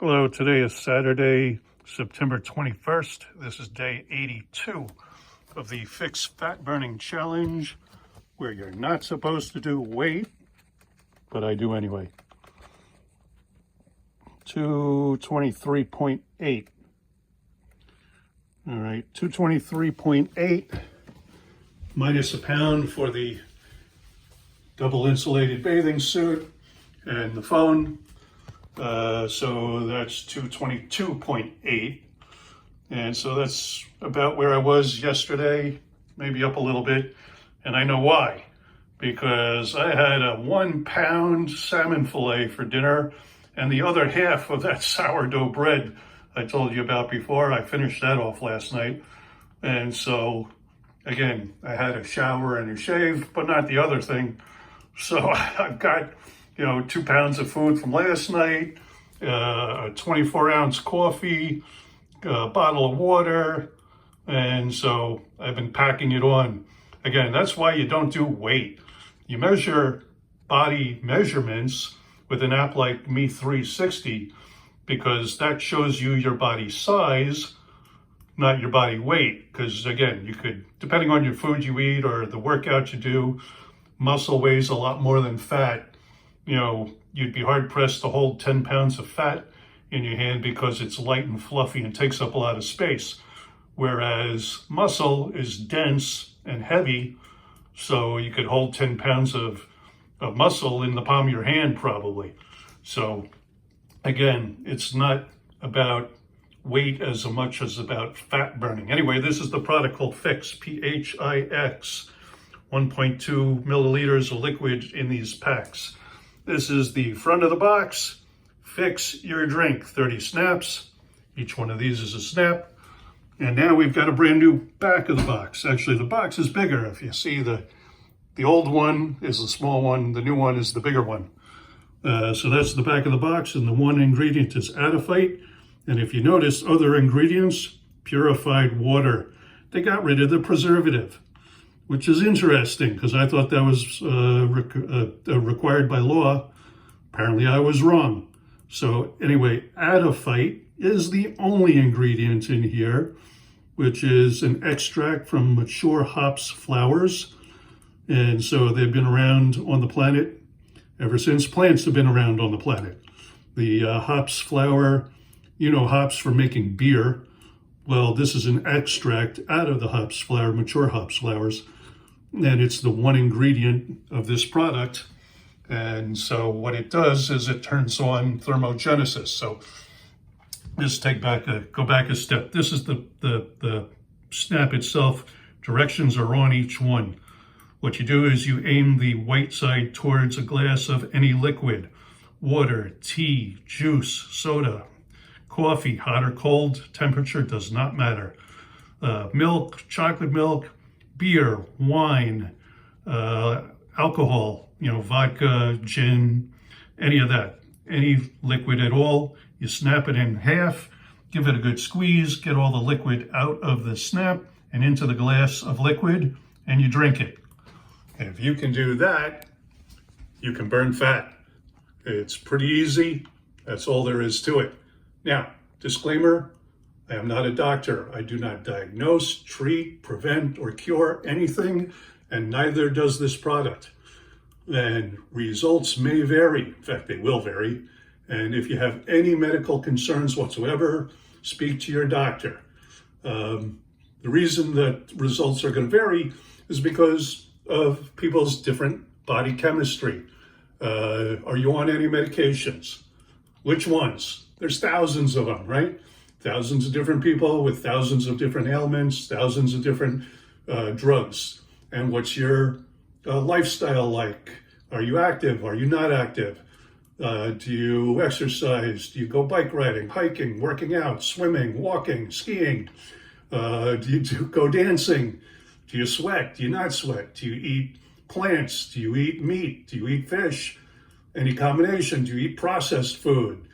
Hello, today is Saturday, September 21st. This is day 82 of the pHix Fat Burning Challenge, where you're not supposed to do weight, but I do anyway. 223.8. All right, 223.8 minus a pound for the double insulated bathing suit and the phone. So that's 222.8. And so that's about where I was yesterday, maybe up a little bit. And I know why, because I had a 1 pound salmon fillet for dinner and the other half of that sourdough bread I told you about before. I finished that off last night. And so again, I had a shower and a shave, but not the other thing. So I've got 2 pounds of food from last night, a 24-ounce coffee, a bottle of water, and so I've been packing it on. Again, that's why you don't do weight. You measure body measurements with an app like Me 360 because that shows you your body size, not your body weight. Because again, you could, depending on your food you eat or the workout you do, muscle weighs a lot more than fat. You'd be hard pressed to hold 10 pounds of fat in your hand because it's light and fluffy and takes up a lot of space. Whereas muscle is dense and heavy, so you could hold 10 pounds of muscle in the palm of your hand probably. So again, it's not about weight as much as about fat burning. Anyway, this is the product called pHix, pHix. 1.2 milliliters of liquid in these packs. This is the front of the box. Fix your drink, 30 snaps. Each one of these is a snap. And now we've got a brand new back of the box. Actually, the box is bigger. If you see, the old one is the small one, the new one is the bigger one. So that's the back of the box, and the one ingredient is adiphyte. And if you notice, other ingredients, purified water. They got rid of the preservative, which is interesting because I thought that was required by law. Apparently I was wrong. So anyway, adiphyte is the only ingredient in here, which is an extract from mature hops flowers. And so they've been around on the planet ever since plants have been around on the planet. The hops flower, hops for making beer. Well, this is an extract out of the hops flower, mature hops flowers. And it's the one ingredient of this product. And so what it does is it turns on thermogenesis. So just go back a step. This is the snap itself. Directions are on each one. What you do is you aim the white side towards a glass of any liquid: water, tea, juice, soda, coffee, hot or cold, temperature does not matter. Milk, chocolate milk, beer, wine, alcohol, vodka, gin, any of that, any liquid at all. You snap it in half, give it a good squeeze, get all the liquid out of the snap and into the glass of liquid, and you drink it. And if you can do that, you can burn fat. It's pretty easy. That's all there is to it. Now, disclaimer, I am not a doctor. I do not diagnose, treat, prevent, or cure anything, and neither does this product. And results may vary. In fact, they will vary. And if you have any medical concerns whatsoever, speak to your doctor. The reason that results are going to vary is because of people's different body chemistry. Are you on any medications? Which ones? There's thousands of them, right? Thousands of different people with thousands of different ailments, thousands of different drugs. And what's your lifestyle like? Are you active? Are you not active? Do you exercise? Do you go bike riding, hiking, working out, swimming, walking, skiing? Do you go dancing? Do you sweat? Do you not sweat? Do you eat plants? Do you eat meat? Do you eat fish? Any combination? Do you eat processed food?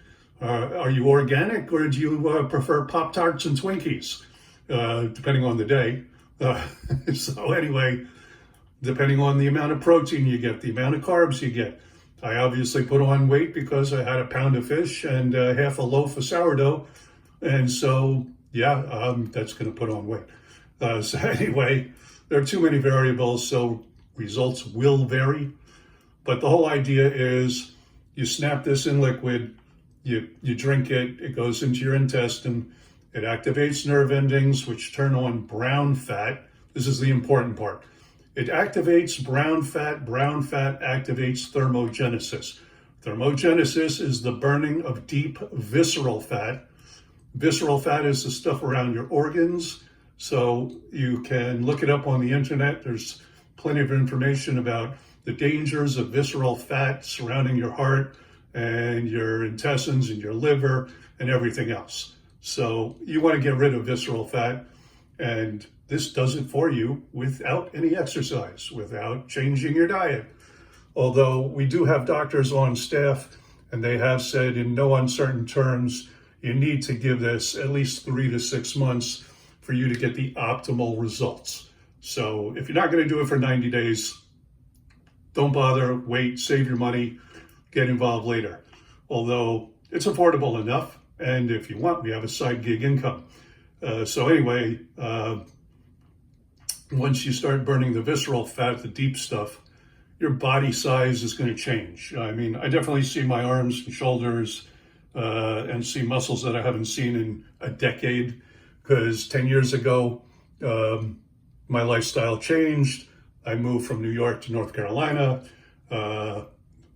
Are you organic, or do you prefer Pop-Tarts and Twinkies, depending on the day? So anyway, depending on the amount of protein you get, the amount of carbs you get, I obviously put on weight because I had a pound of fish and half a loaf of sourdough. And so, yeah, that's going to put on weight. So anyway, there are too many variables, so results will vary. But the whole idea is you snap this in liquid, you drink it, it goes into your intestine, it activates nerve endings, which turn on brown fat. This is the important part. It activates brown fat activates thermogenesis. Thermogenesis is the burning of deep visceral fat. Visceral fat is the stuff around your organs. So you can look it up on the internet. There's plenty of information about the dangers of visceral fat surrounding your heart and your intestines and your liver and everything else. So you want to get rid of visceral fat, and this does it for you without any exercise, without changing your diet. Although we do have doctors on staff, and they have said in no uncertain terms, you need to give this at least 3 to 6 months for you to get the optimal results. So if you're not going to do it for 90 days, don't bother, wait, save your money, get involved later. Although it's affordable enough, and if you want, we have a side gig income. So anyway, once you start burning the visceral fat, the deep stuff, your body size is going to change. I mean, I definitely see my arms and shoulders and see muscles that I haven't seen in a decade, because 10 years ago, my lifestyle changed. I moved from New York to North Carolina.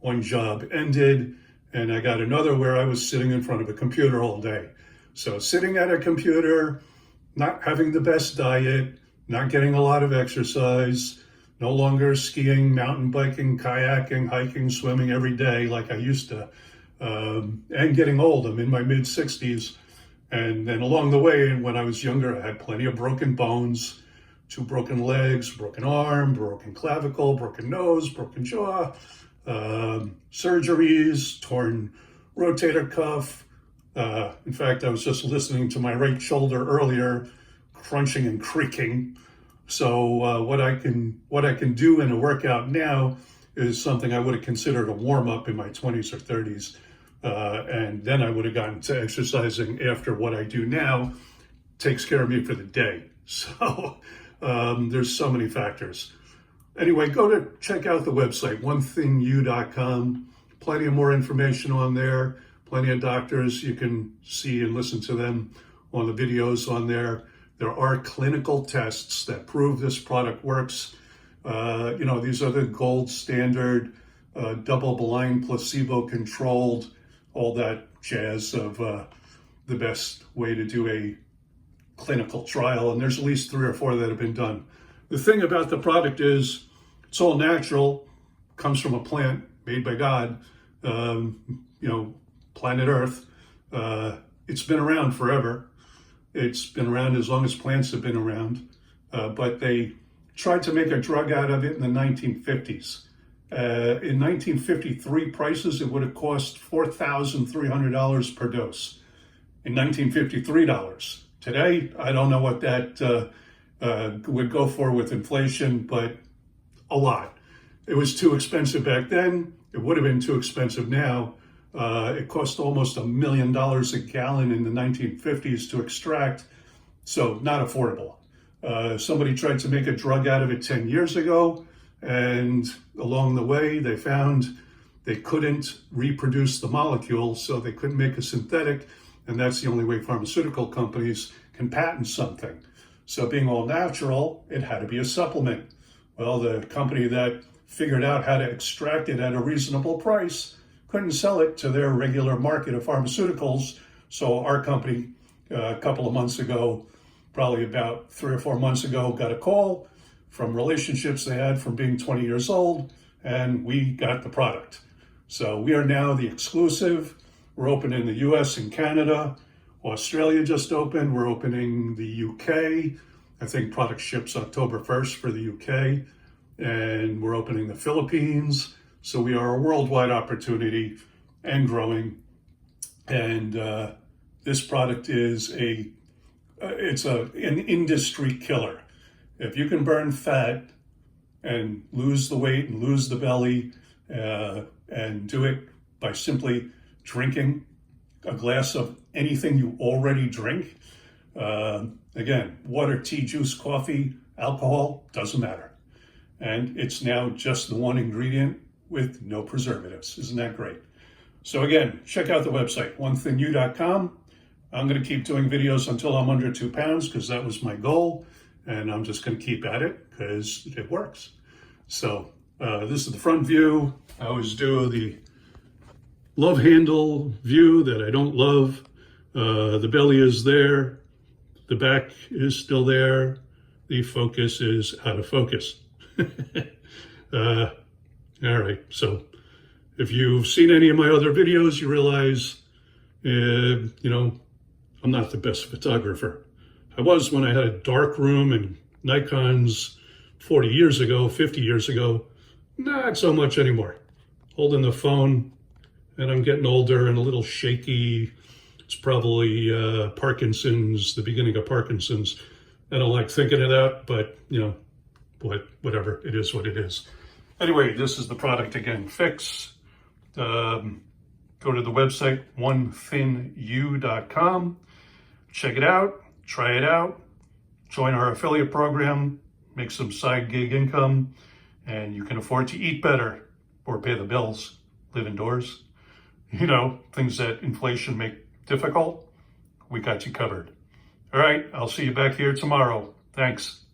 One job ended, and I got another where I was sitting in front of a computer all day. So sitting at a computer, not having the best diet, not getting a lot of exercise, no longer skiing, mountain biking, kayaking, hiking, swimming every day like I used to, and getting old. I'm in my mid-60s. And then along the way, when I was younger, I had plenty of broken bones, 2 broken legs, broken arm, broken clavicle, broken nose, broken jaw, surgeries, torn rotator cuff. In fact, I was just listening to my right shoulder earlier, crunching and creaking. So what I can do in a workout now is something I would have considered a warm-up in my 20s or 30s. And then I would have gotten to exercising after what I do now takes care of me for the day. So there's so many factors. Anyway, go to check out the website, onethingyou.com. Plenty of more information on there. Plenty of doctors. You can see and listen to them on the videos on there. There are clinical tests that prove this product works. These are the gold standard, double-blind, placebo-controlled, all that jazz of the best way to do a clinical trial. And there's at least 3 or 4 that have been done. The thing about the product is it's all natural, comes from a plant made by God, planet Earth. It's been around forever. It's been around as long as plants have been around. But they tried to make a drug out of it in the 1950s. In 1953 prices, it would have cost $4,300 per dose. In 1953 dollars. Today, I don't know what that would go for with inflation, but a lot. It was too expensive back then. It would have been too expensive now. It cost almost $1 million a gallon in the 1950s to extract, so not affordable. Somebody tried to make a drug out of it 10 years ago, and along the way they found they couldn't reproduce the molecule, so they couldn't make a synthetic, and that's the only way pharmaceutical companies can patent something. So being all natural, it had to be a supplement. Well, the company that figured out how to extract it at a reasonable price couldn't sell it to their regular market of pharmaceuticals. So our company, a couple of months ago, probably about 3 or 4 months ago, got a call from relationships they had from being 20 years old, and we got the product. So we are now the exclusive. We're open in the US and Canada. Australia just opened. We're opening the UK. I think product ships October 1st for the UK. And we're opening the Philippines. So we are a worldwide opportunity and growing. And this product is an industry killer. If you can burn fat and lose the weight and lose the belly and do it by simply drinking a glass of anything you already drink. Again, water, tea, juice, coffee, alcohol, doesn't matter. And it's now just the one ingredient with no preservatives. Isn't that great? So again, check out the website, onethinyou.com. I'm going to keep doing videos until I'm under 2 pounds because that was my goal. And I'm just going to keep at it because it works. So this is the front view. I always do the love handle view that I don't love. The belly is there. The back is still there. The focus is out of focus. All right, so if you've seen any of my other videos, you realize, you know, I'm not the best photographer. I was when I had a dark room and Nikons 40 years ago, 50 years ago. Not so much anymore. Holding the phone, and I'm getting older and a little shaky. It's probably Parkinson's, the beginning of Parkinson's. I don't like thinking of that, but, you know, whatever. It is what it is. Anyway, this is the product again, pHix. Go to the website, onethinyou.com. Check it out. Try it out. Join our affiliate program. Make some side gig income. And you can afford to eat better or pay the bills. Live indoors. You know, things that inflation make difficult, we got you covered. All right, I'll see you back here tomorrow. Thanks.